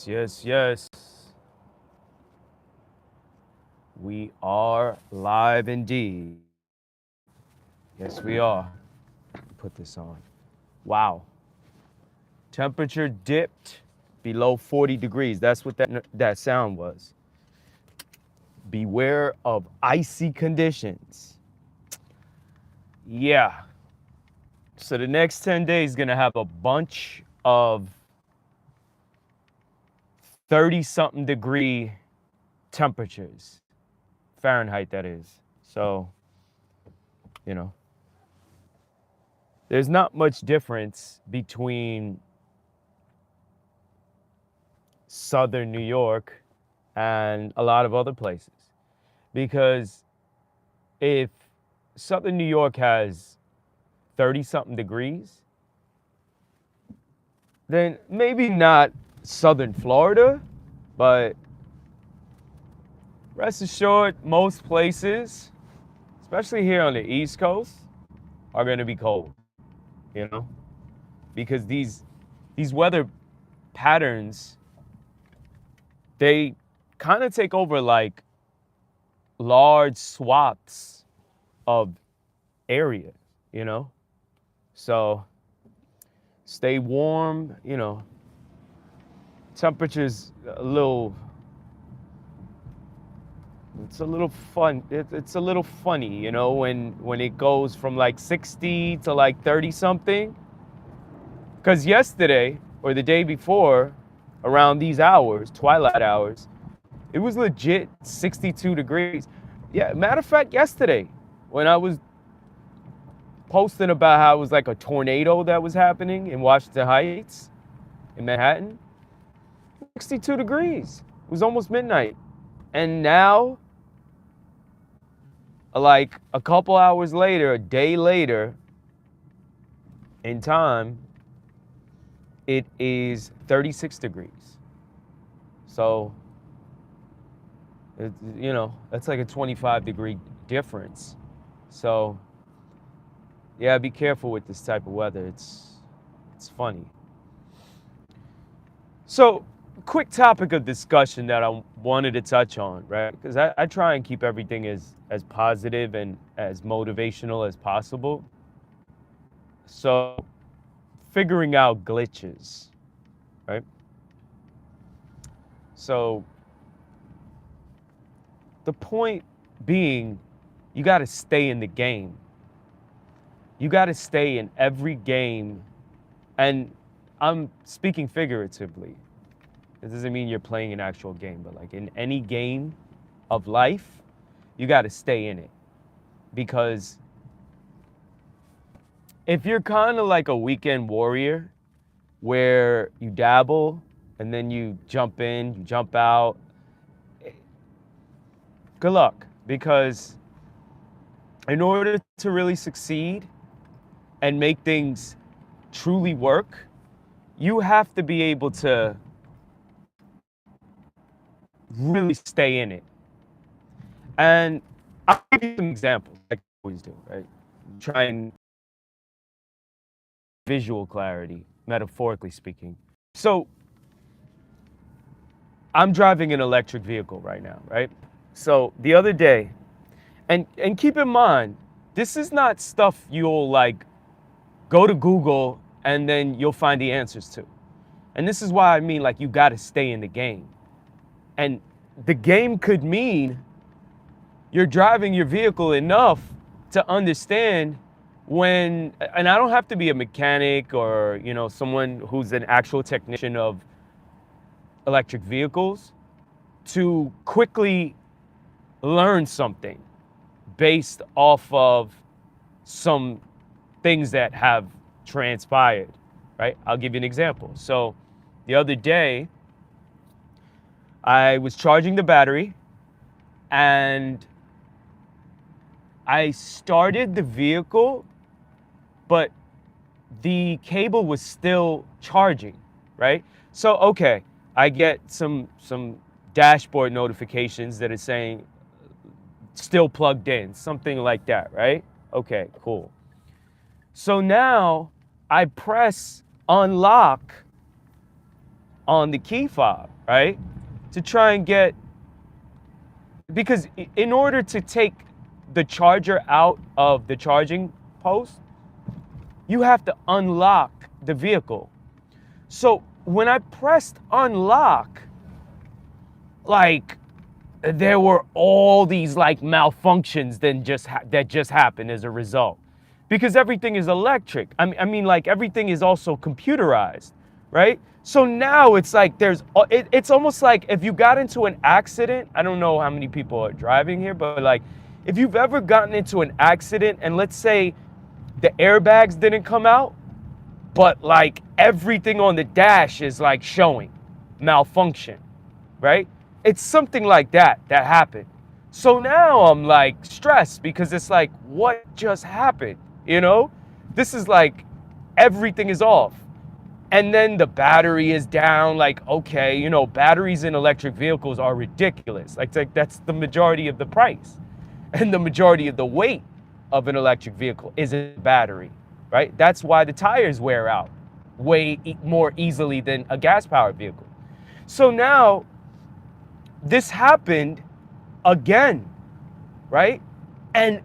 Yes. We are live indeed. Yes, we are. Put this on. Wow. Temperature dipped below 40 degrees. That's what that sound was. Beware of icy conditions. Yeah. So the next 10 days is going to have a bunch of 30 something degree temperatures. Fahrenheit, that is. So, you know, there's not much difference between southern New York and a lot of other places. Because if southern New York has 30 something degrees, then maybe not southern Florida, but rest assured, most places, especially here on the East Coast, are going to be cold, you know, because these weather patterns, they kind of take over like large swaths of area, you know? So stay warm, you know. Temperatures it's a little fun. It's a little funny, you know, when it goes from like 60 to like 30 something. Because yesterday or the day before, around these hours, twilight hours, it was legit 62 degrees. Yeah, matter of fact, yesterday, when I was posting about how it was like a tornado that was happening in Washington Heights, in Manhattan, 62 degrees. It was almost midnight. And now, like a couple hours later, a day later in time, it is 36 degrees. So, you know, that's like a 25-degree difference. So, yeah, be careful with this type of weather. It's funny. So, quick topic of discussion that I wanted to touch on, right? Because I try and keep everything as positive and as motivational as possible. So, figuring out glitches, right? So, the point being, you got to stay in the game. You got to stay in every game. And I'm speaking figuratively. It doesn't mean you're playing an actual game, but like in any game of life, you got to stay in it. Because if you're kind of like a weekend warrior where you dabble and then you jump in, you jump out, good luck. Because in order to really succeed and make things truly work, you have to be able to really stay in it. And I'll give you some examples, like I always do, right? Try and visual clarity, metaphorically speaking. So I'm driving an electric vehicle right now, right? So the other day, and keep in mind, this is not stuff you'll like go to Google and then you'll find the answers to. And this is why I mean, like, you got to stay in the game. And the game could mean you're driving your vehicle enough to understand when, and I don't have to be a mechanic or, you know, someone who's an actual technician of electric vehicles, to quickly learn something based off of some things that have transpired, right? I'll give you an example. So the other day, I was charging the battery and I started the vehicle, but the cable was still charging, right? So, okay, I get some dashboard notifications that are saying still plugged in, something like that, right? Okay, cool. So now I press unlock on the key fob, right? To try and get, because in order to take the charger out of the charging post, you have to unlock the vehicle. So when I pressed unlock, like, there were all these like malfunctions that just happened as a result, because everything is electric. I mean, like, everything is also computerized, right? So now it's like it's almost like if you got into an accident. I don't know how many people are driving here, but like, if you've ever gotten into an accident and let's say the airbags didn't come out, but like everything on the dash is like showing malfunction, right? It's something like that happened. So now I'm like stressed because it's like, what just happened? You know, this is like everything is off. And then the battery is down. Like, okay, you know, batteries in electric vehicles are ridiculous. Like that's the majority of the price. And the majority of the weight of an electric vehicle is a battery, right? That's why the tires wear out way more easily than a gas-powered vehicle. So now this happened again, right? And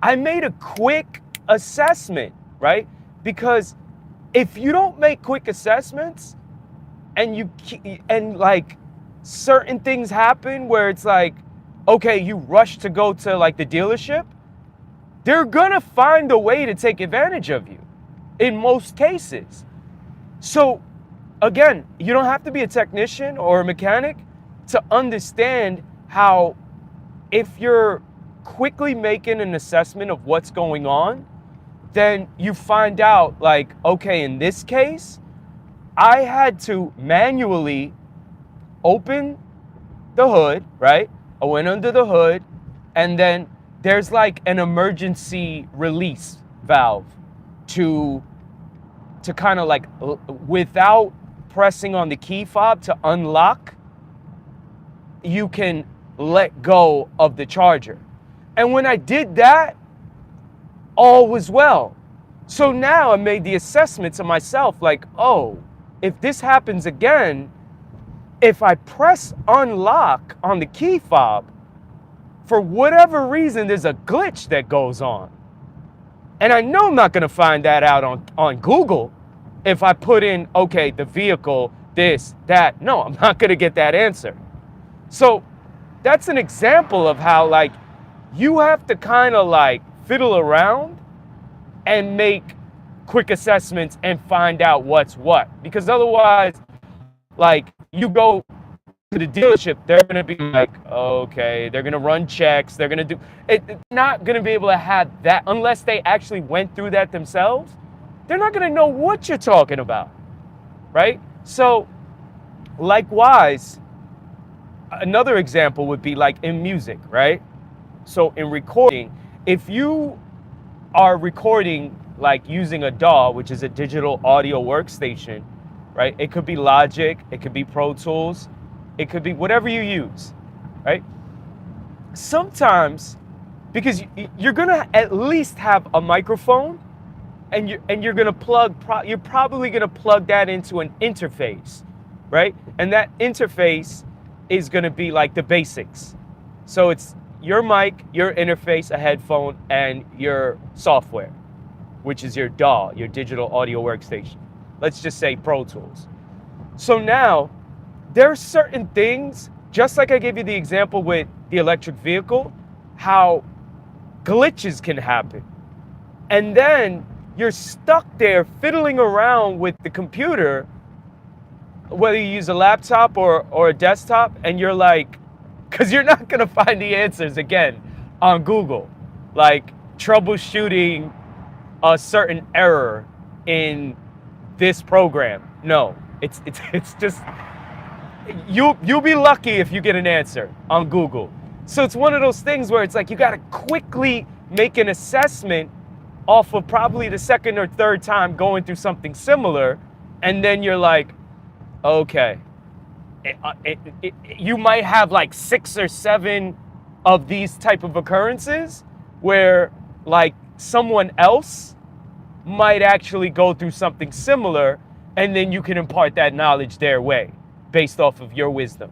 I made a quick assessment, right? Because if you don't make quick assessments and like certain things happen where it's like, okay, you rush to go to like the dealership, they're gonna find a way to take advantage of you in most cases. So again, you don't have to be a technician or a mechanic to understand how, if you're quickly making an assessment of what's going on, then you find out like, okay, in this case, I had to manually open the hood, right? I went under the hood, and then there's like an emergency release valve to kind of like, without pressing on the key fob to unlock, you can let go of the charger. And when I did that, all was well. So now I made the assessment to myself like, oh, if this happens again, if I press unlock on the key fob, for whatever reason, there's a glitch that goes on. And I know I'm not gonna find that out on Google if I put in, okay, the vehicle, this, that. No, I'm not gonna get that answer. So that's an example of how like you have to kind of like fiddle around and make quick assessments and find out what's what. Because otherwise, like, you go to the dealership, they're gonna be like, okay, they're gonna run checks, they're gonna do it. They're not gonna be able to have that unless they actually went through that themselves. They're not gonna know what you're talking about, right? So likewise, another example would be like in music, right? So in recording, if you are recording like using a DAW, which is a digital audio workstation, right? It could be Logic, it could be Pro Tools, it could be whatever you use, right? Sometimes, because you're gonna at least have a microphone, and you're gonna you're probably gonna plug that into an interface, right? And that interface is gonna be like the basics. So it's your mic, your interface, a headphone, and your software, which is your DAW, your digital audio workstation. Let's just say Pro Tools. So now, there are certain things, just like I gave you the example with the electric vehicle, how glitches can happen. And then you're stuck there fiddling around with the computer, whether you use a laptop or a desktop, and you're like, because you're not gonna find the answers again on Google, like troubleshooting a certain error in this program. No, it's just, you'll be lucky if you get an answer on Google. So it's one of those things where it's like you gotta quickly make an assessment off of probably the second or third time going through something similar, and then you're like, okay, you might have like 6 or 7 of these type of occurrences where like someone else might actually go through something similar, And then you can impart that knowledge their way based off of your wisdom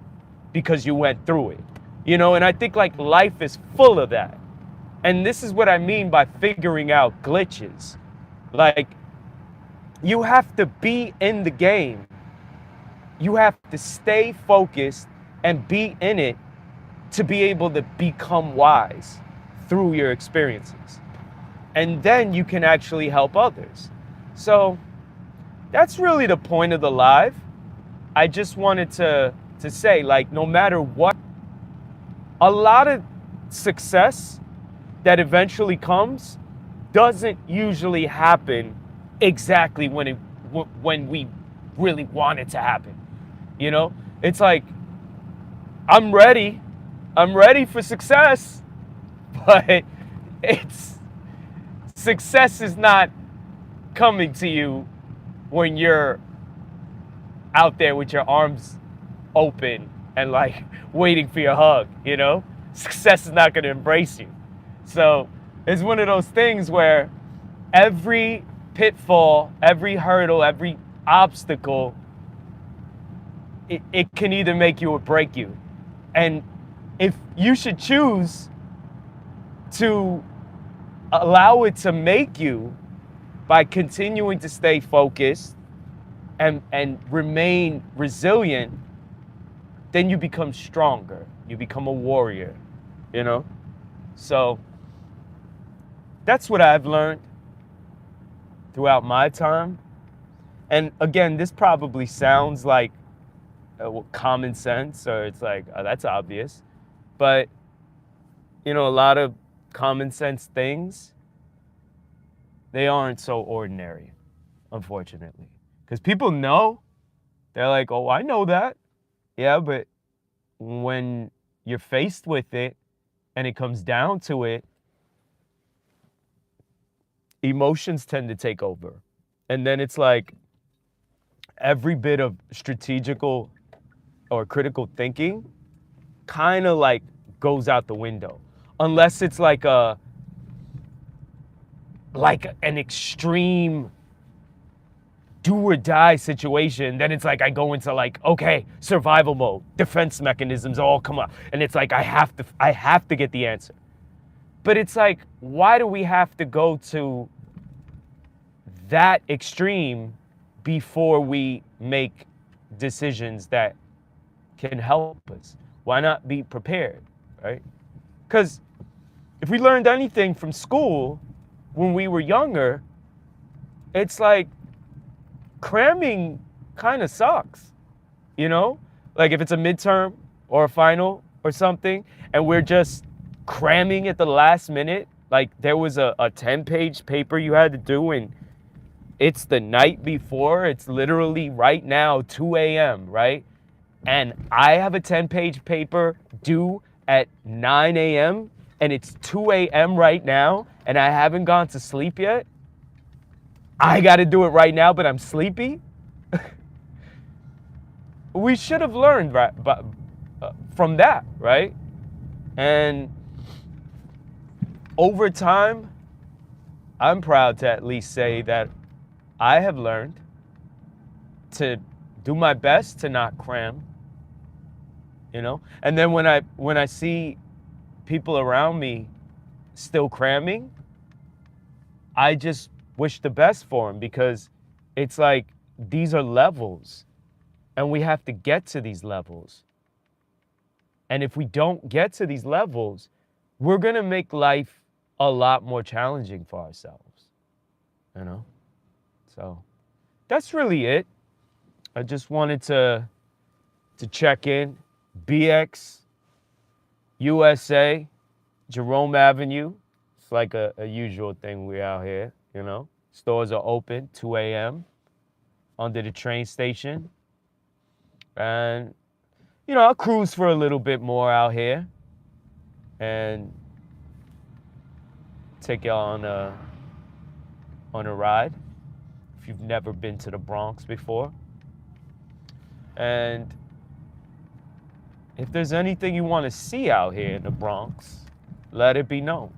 because you went through it. You know, and I think like life is full of that. And this is what I mean by figuring out glitches. Like, you have to be in the game. You have to stay focused and be in it to be able to become wise through your experiences. And then you can actually help others. So that's really the point of the live. I just wanted to say, like, no matter what, a lot of success that eventually comes doesn't usually happen exactly when we really want it to happen. You know, it's like, I'm ready for success, but success is not coming to you when you're out there with your arms open and like waiting for your hug, you know? Success is not going to embrace you. So it's one of those things where every pitfall, every hurdle, every obstacle, it can either make you or break you. And if you should choose to allow it to make you by continuing to stay focused and remain resilient, then you become stronger. You become a warrior, you know? So that's what I've learned throughout my time. And again, this probably sounds like common sense, or it's like, oh, that's obvious. But, you know, a lot of common sense things, they aren't so ordinary, unfortunately. Because people know, they're like, oh, I know that. Yeah, but when you're faced with it and it comes down to it, emotions tend to take over. And then it's like every bit of strategical or critical thinking kind of like goes out the window. Unless it's like an extreme do or die situation, then it's like I go into like, okay, survival mode, defense mechanisms all come up. And it's like I have to get the answer. But it's like, why do we have to go to that extreme before we make decisions that can help us? Why not be prepared, right? Because if we learned anything from school when we were younger, it's like cramming kind of sucks, you know? Like if it's a midterm or a final or something and we're just cramming at the last minute, like there was a 10-page paper you had to do and it's the night before, it's literally right now 2 a.m., right? And I have a 10-page paper due at 9 a.m. and it's 2 a.m. right now and I haven't gone to sleep yet. I got to do it right now, but I'm sleepy. We should have learned from that, right? And over time, I'm proud to at least say that I have learned to do my best to not cram, you know? And then when I see people around me still cramming, I just wish the best for them, because it's like these are levels and we have to get to these levels. And if we don't get to these levels, we're going to make life a lot more challenging for ourselves, you know? So that's really it. I just wanted to check in. BX, USA, Jerome Avenue. It's like a usual thing we out here, you know? Stores are open, 2 a.m. under the train station. And, you know, I'll cruise for a little bit more out here and take y'all on a ride if you've never been to the Bronx before. And if there's anything you want to see out here in the Bronx, let it be known.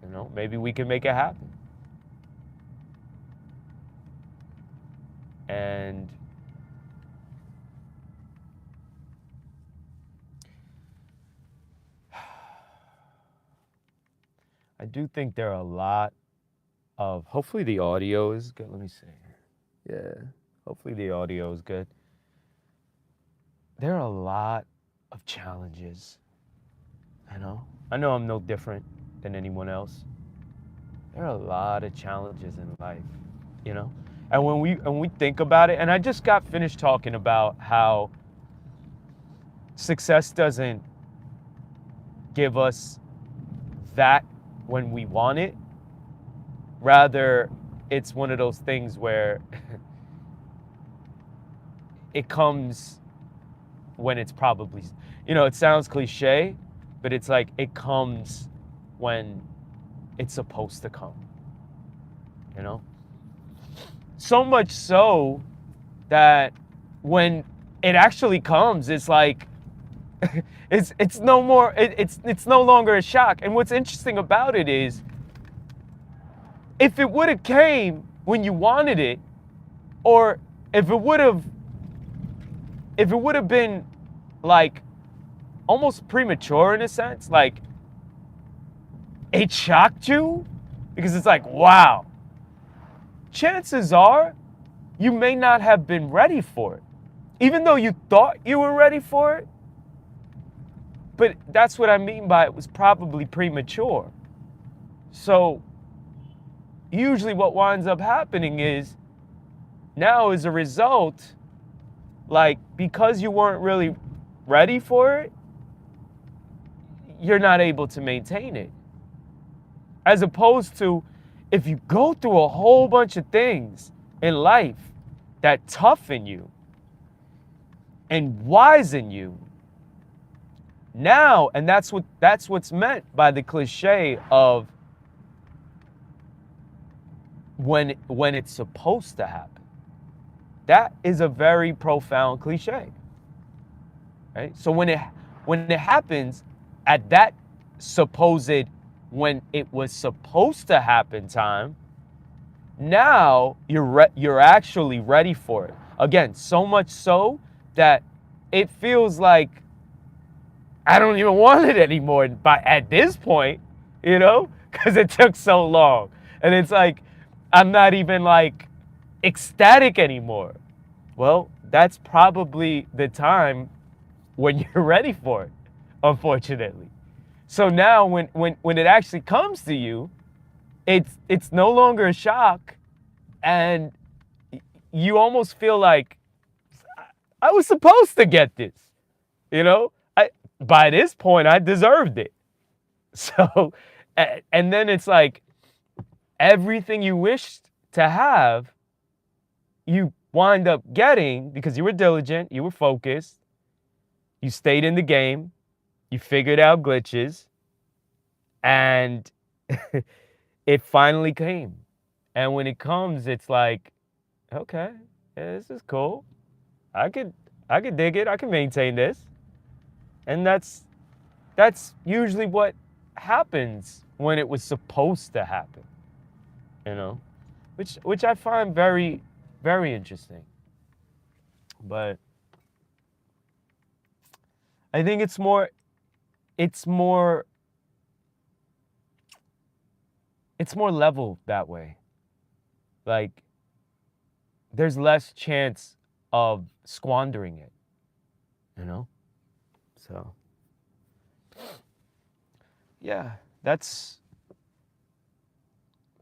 You know, maybe we can make it happen. And I do think there are a lot of, hopefully the audio is good. Let me see. Yeah, hopefully the audio is good. There are a lot of challenges, you know? I know I'm no different than anyone else. There are a lot of challenges in life, you know? And when we think about it, and I just got finished talking about how success doesn't give us that when we want it. Rather, it's one of those things where it comes when it's probably, it sounds cliche, but it's like it comes when it's supposed to come, you know? So much so that when it actually comes, it's like, it's no more, it's no longer a shock. And what's interesting about it is, if it would have came when you wanted it, or if it would have been like almost premature in a sense, like it shocked you because it's like, wow, chances are you may not have been ready for it, even though you thought you were ready for it. But that's what I mean by it was probably premature. So usually what winds up happening is, now as a result, like, because you weren't really ready for it, you're not able to maintain it. As opposed to, if you go through a whole bunch of things in life that toughen you and wisen you, now, and that's what's meant by the cliche of when it's supposed to happen. That is a very profound cliche, right? So when it happens at that supposed, when it was supposed to happen time, now you're actually ready for it. Again, so much so that it feels like I don't even want it anymore at this point, because it took so long. And it's like, I'm not even like ecstatic anymore. Well, that's probably the time when you're ready for it, unfortunately. So now when it actually comes to you, it's no longer a shock, and you almost feel like, I was supposed to get this, by this point I deserved it. So, and then it's like everything you wished to have, you wind up getting because you were diligent, you were focused, you stayed in the game, you figured out glitches, and it finally came. And when it comes, it's like, okay, yeah, this is cool. I could dig it. I can maintain this. And that's usually what happens when it was supposed to happen, which I find very, very interesting. But I think it's more level that way. Like, there's less chance of squandering it, So, yeah, it's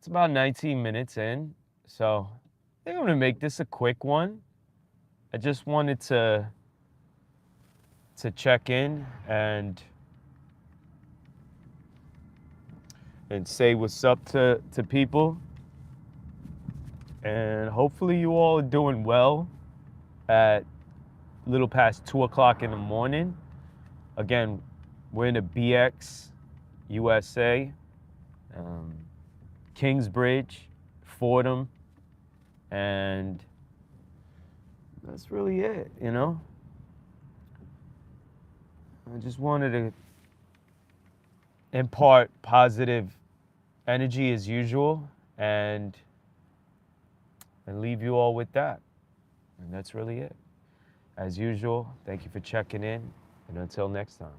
about 19 minutes in. So I think I'm gonna make this a quick one. I just wanted to check in and say what's up to people. And hopefully you all are doing well at a little past 2 o'clock in the morning. Again, we're in the BX, USA, Kingsbridge, Fordham, and that's really it, I just wanted to impart positive energy as usual and leave you all with that. And that's really it. As usual, thank you for checking in, and until next time.